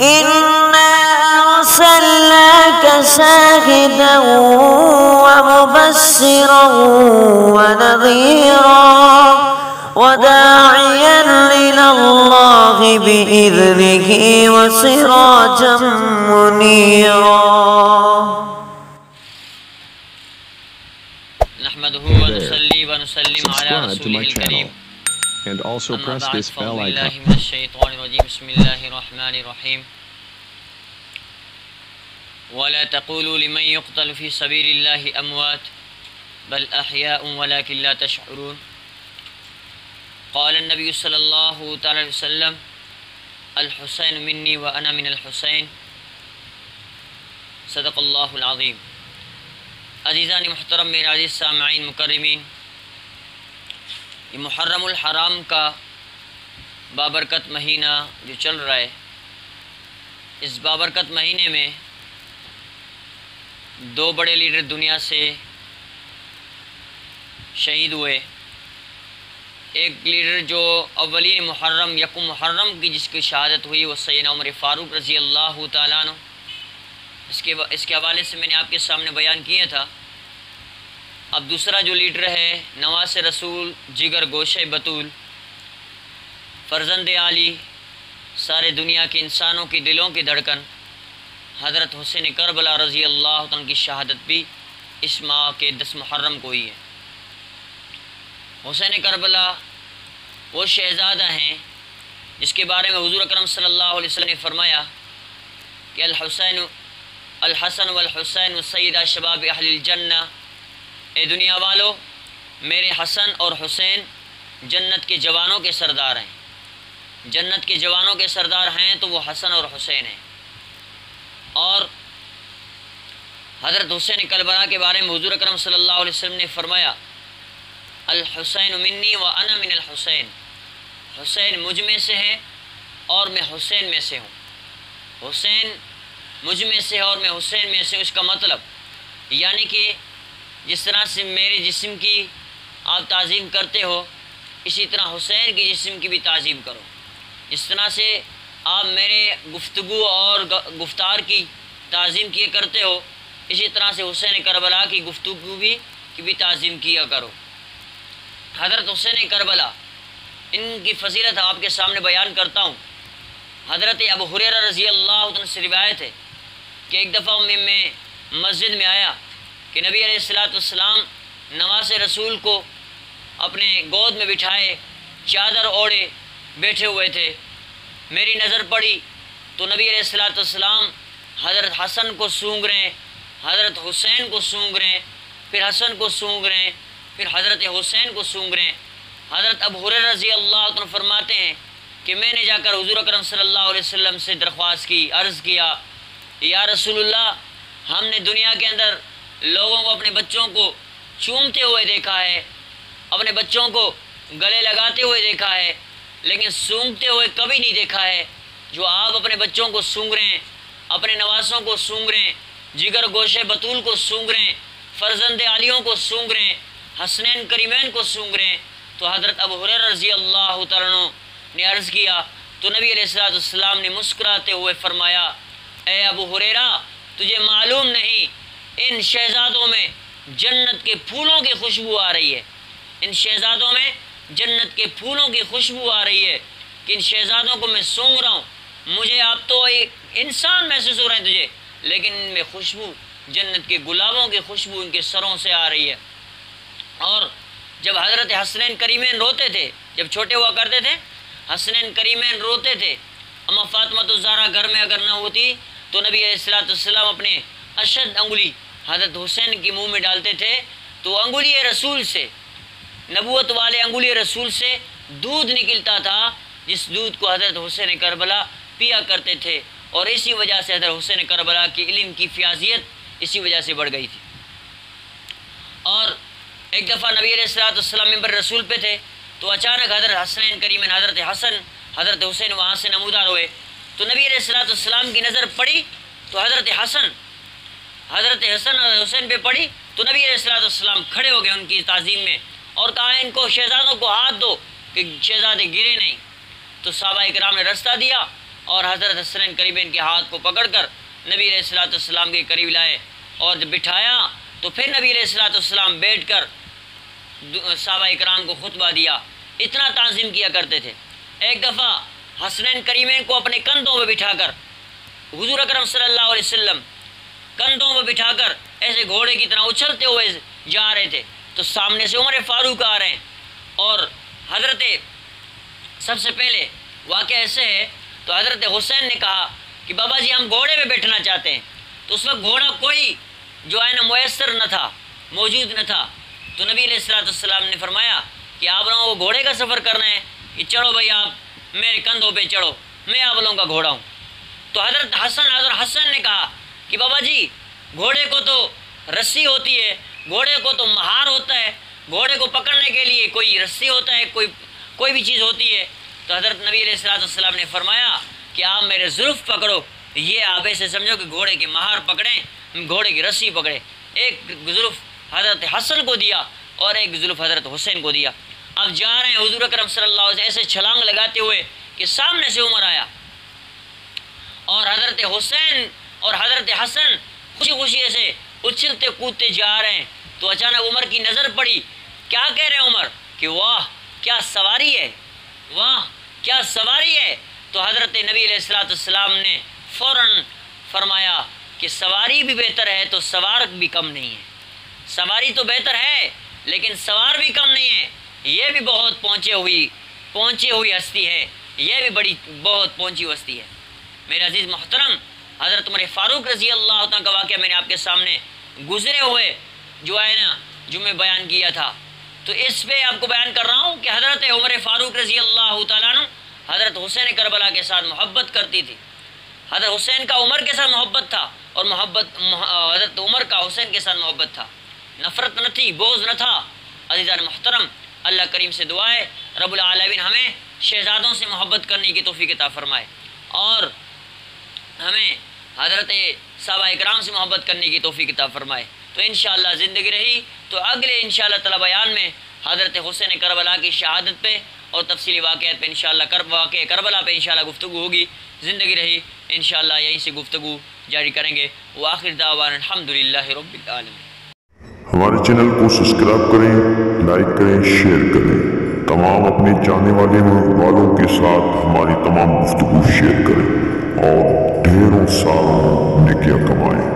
إنا أرسلناك شاهدا ومبشرا ونذيرا وداعيا إلى الله بإذنه وسراجا منيرا. نحمده ونصلي ونسلم على رسوله الكريم. And also press this bell icon. من الشيطان الرجيم. بسم الله الرحمن الرحيم. ولا تقولوا لمن يقتل في سبيل الله أموات بل أحياء ولكن لا تشعرون. قال النبي صلى الله عليه وسلم الحسين مني وأنا من الحسين. صدق اللہ العظیم. عزیزان محترم، میرے عزیز سامعین مکرمین، یہ محرم الحرام کا بابرکت مہینہ جو چل رہا ہے، اس بابرکت مہینے میں دو بڑے لیڈر دنیا سے شہید ہوئے. ایک لیڈر جو اولین محرم یکم محرم کی جس کی شہادت ہوئی وہ سیدنا عمر فاروق رضی اللہ تعالیٰ عنہ. اس کے حوالے سے میں نے آپ کے سامنے بیان کیا تھا. اب دوسرا جو لیڈر ہے نواز رسول، جگر گوشہ بطول، فرزند علی، سارے دنیا کے انسانوں کی دلوں کی دھڑکن، حضرت حسین کربلا رضی اللہ عنہ کی شہادت بھی اس ماہ کے 10 محرم کو ہوئی ہے. حسین کربلا وہ شہزادہ ہیں جس کے بارے میں حضور اکرم صلی اللہ علیہ وسلم نے فرمایا کہ الحسن والحسین سیدہ شباب اہل الجنہ. اے دنیا والو، میرے حسن اور حسین جنت کے جوانوں کے سردار ہیں. جنت کے جوانوں کے سردار ہیں تو وہ حسن اور حسین ہیں. اور حضرت حسین کربلا کے بارے میں حضور اکرم صلی اللہ علیہ وسلم نے فرمایا الحسین منی و انا من الحسین. حسین مجھ میں سے ہے اور میں حسین میں سے ہوں. حسین مجھ میں سے ہے اور میں حسین میں سے ہوں. اس کا مطلب یعنی کہ جس طرح سے میرے جسم کی آپ تعظیم کرتے ہو اسی طرح حسین کی جسم کی بھی تعظیم کرو. اس طرح سے آپ میرے گفتگو اور گفتار کی تعظیم کیا کرتے ہو اسی طرح سے حسین کربلا کی گفتگو کی بھی تعظیم کیا کرو. حضرت حسین کربلا ان کی فضیلت آپ کے سامنے بیان کرتا ہوں. حضرت ابو ہریرہ رضی اللہ عنہ سے روایت ہے کہ ایک دفعہ میں مسجد میں آیا کہ نبی علیہ السلام نواز رسول کو اپنے گود میں بٹھائے چادر اوڑھے بیٹھے ہوئے تھے. میری نظر پڑی تو نبی علیہ السلام حضرت حسن کو سونگ رہے ہیں، حضرت حسین کو سونگ رہے ہیں، پھر حسن کو سونگ رہے ہیں، پھر حضرت حسین کو سونگ رہے ہیں. حضرت ابو ہریرہ رضی اللہ عنہ فرماتے ہیں کہ میں نے جا کر حضور اکرم صلی اللہ علیہ وسلم سے درخواست کی، عرض کیا یا رسول اللہ، ہم نے دنیا کے اندر لوگوں کو اپنے بچوں کو چومتے ہوئے دیکھا ہے، اپنے بچوں کو گلے لگاتے ہوئے دیکھا ہے، لیکن سونگتے ہوئے کبھی نہیں دیکھا ہے. جو آپ اپنے بچوں کو سونگ رہے ہیں، اپنے نواسوں کو سونگ رہے ہیں، جگر گوشہ بطول کو سونگ رہے ہیں، فرزند علیوں کو سونگ رہے ہیں، حسنین کریمین کو سونگ رہے ہیں. تو حضرت ابو ہریرہ رضی اللہ تعالیٰ عنہ نے عرض کیا تو نبی علیہ السلام نے مسکراتے ہوئے فرمایا اے ابو ہریرہ، تجھے معلوم نہیں ان شہزادوں میں جنت کے پھولوں کی خوشبو آ رہی ہے. ان شہزادوں میں جنت کے پھولوں کی خوشبو آ رہی ہے کہ ان شہزادوں کو میں سونگ رہا ہوں. مجھے آپ تو ایک انسان محسوس ہو رہے ہیں تجھے، لیکن ان میں خوشبو جنت کے گلابوں کی خوشبو ان کے سروں سے آ رہی ہے. اور جب حضرت حسنین کریمین روتے تھے، جب چھوٹے ہوا کرتے تھے حسنین کریمین روتے تھے، اما فاطمہ الزہرا گھر میں اگر نہ ہوتی تو نبی علیہ السلام اپنے اشد انگلی حضرت حسین کی منہ میں ڈالتے تھے تو انگلی رسول سے، نبوت والے انگلی رسول سے دودھ نکلتا تھا جس دودھ کو حضرت حسین کربلا پیا کرتے تھے. اور اسی وجہ سے حضرت حسین کربلا کی علم کی فیاضیت اسی وجہ سے بڑھ گئی تھی. اور ایک دفعہ نبی علیہ السلام ممبر رسول پہ تھے تو اچانک حضرت حسنین کریمین حضرت حسن حضرت حسین وہاں سے نمودار ہوئے. تو نبی علیہ السلام کی نظر پڑی تو حضرت حسن اور حسین پہ پڑی تو نبی علیہ السلام کھڑے ہو گئے ان کی تعظیم میں اور کہا ان کو شہزادوں کو ہاتھ دو کہ شہزادے گرے نہیں. تو صحابہ اکرام نے رستہ دیا اور حضرت حسنین قریبین کے ہاتھ کو پکڑ کر نبی علیہ الصلوۃ والسلام کے قریب لائے اور جب بٹھایا تو پھر نبی علیہ الصلوۃ والسلام بیٹھ کر صحابہ اکرام کو خطبہ دیا. اتنا تعظیم کیا کرتے تھے. ایک دفعہ حسنین کریمین کو اپنے کندھوں پہ بٹھا کر حضور اکرم صلی اللہ علیہ وسلم کندھوں پہ بٹھا کر ایسے گھوڑے کی طرح اچھلتے ہوئے جا رہے تھے تو سامنے سے عمر فاروق آ رہے ہیں اور حضرت سب سے پہلے واقعہ ایسے ہے تو حضرت حسین نے کہا کہ بابا جی ہم گھوڑے پہ بیٹھنا چاہتے ہیں. تو اس وقت گھوڑا کوئی جو ہے نا میسر نہ تھا, موجود نہ تھا. تو نبی علیہ الصلوۃ والسلام نے فرمایا کہ آپ لوگوں کو گھوڑے کا سفر کرنا ہے کہ چڑھو بھائی آپ میرے کندھوں پہ چڑھو, میں آپ لوگوں کا گھوڑا ہوں. تو حضرت حسن نے کہا کہ بابا جی گھوڑے کو تو رسی ہوتی ہے, گھوڑے کو تو مہار ہوتا ہے, گھوڑے کو پکڑنے کے لیے کوئی رسی ہوتا ہے, کوئی بھی چیز ہوتی ہے. تو حضرت نبی علیہ الصلوۃ والسلام نے فرمایا کہ آپ میرے زلف پکڑو, یہ آپ ایسے سمجھو کہ گھوڑے کی مہار پکڑیں, گھوڑے کی رسی پکڑیں. ایک زلف حضرت حسن کو دیا اور ایک زلف حضرت حسین کو دیا. اب جا رہے ہیں حضور اکرم صلی اللہ علیہ وسلم ایسے چھلانگ لگاتے ہوئے کہ سامنے سے عمر آیا اور حضرت حسین اور حضرت حسن خوشی خوشی ایسے اچھلتے کودتے جا رہے ہیں. تو اچانک عمر کی نظر پڑی. کیا کہہ رہے ہیں عمر کہ واہ کیا سواری ہے, واہ کیا سواری ہے. تو حضرت نبی علیہ الصلوۃ والسلام نے فوراً فرمایا کہ سواری بھی بہتر ہے تو سوار بھی کم نہیں ہے. سواری تو بہتر ہے لیکن سوار بھی کم نہیں ہے. یہ بھی بہت پہنچی ہوئی ہستی ہے, یہ بھی بہت پہنچی ہوئی ہستی ہے. میرے عزیز محترم, حضرت عمر فاروق رضی اللہ عنہ کا واقعہ میں نے آپ کے سامنے گزرے ہوئے جو ہے نا جمعے بیان کیا تھا. تو اس پہ آپ کو بیان کر رہا ہوں کہ حضرت عمر فاروق رضی اللہ تعالیٰ عنہ حضرت حسین کربلا کے ساتھ محبت کرتی تھی. حضرت حسین کا عمر کے ساتھ محبت تھا اور حضرت عمر کا حسین کے ساتھ محبت تھا. نفرت نہ تھی, بغض نہ تھا. عزیزان محترم, اللہ کریم سے دعا ہے رب العالمین ہمیں شہزادوں سے محبت کرنے کی توفیق عطا فرمائے اور ہمیں حضرت صحابہ اکرام سے محبت کرنے کی توفیق عطا فرمائے. تو انشاءاللہ زندگی رہی تو اگلے انشاءاللہ تعالی بیان میں حضرت حسین کربلا کی شہادت پہ اور تفصیلی واقعات پہ انشاءاللہ واقع کربلا پہ انشاءاللہ گفتگو ہوگی. زندگی رہی انشاءاللہ یہیں سے گفتگو جاری کریں گے. وآخر دعوانا الحمدللہ رب العالمین. ہمارے چینل کو سبسکرائب کریں, لائک کریں, شیئر کریں. تمام اپنے جانے والوں کے ساتھ ہماری تمام گفتگو شیئر کریں اور ڈھیروں ساروں نیکیاں کمائیں.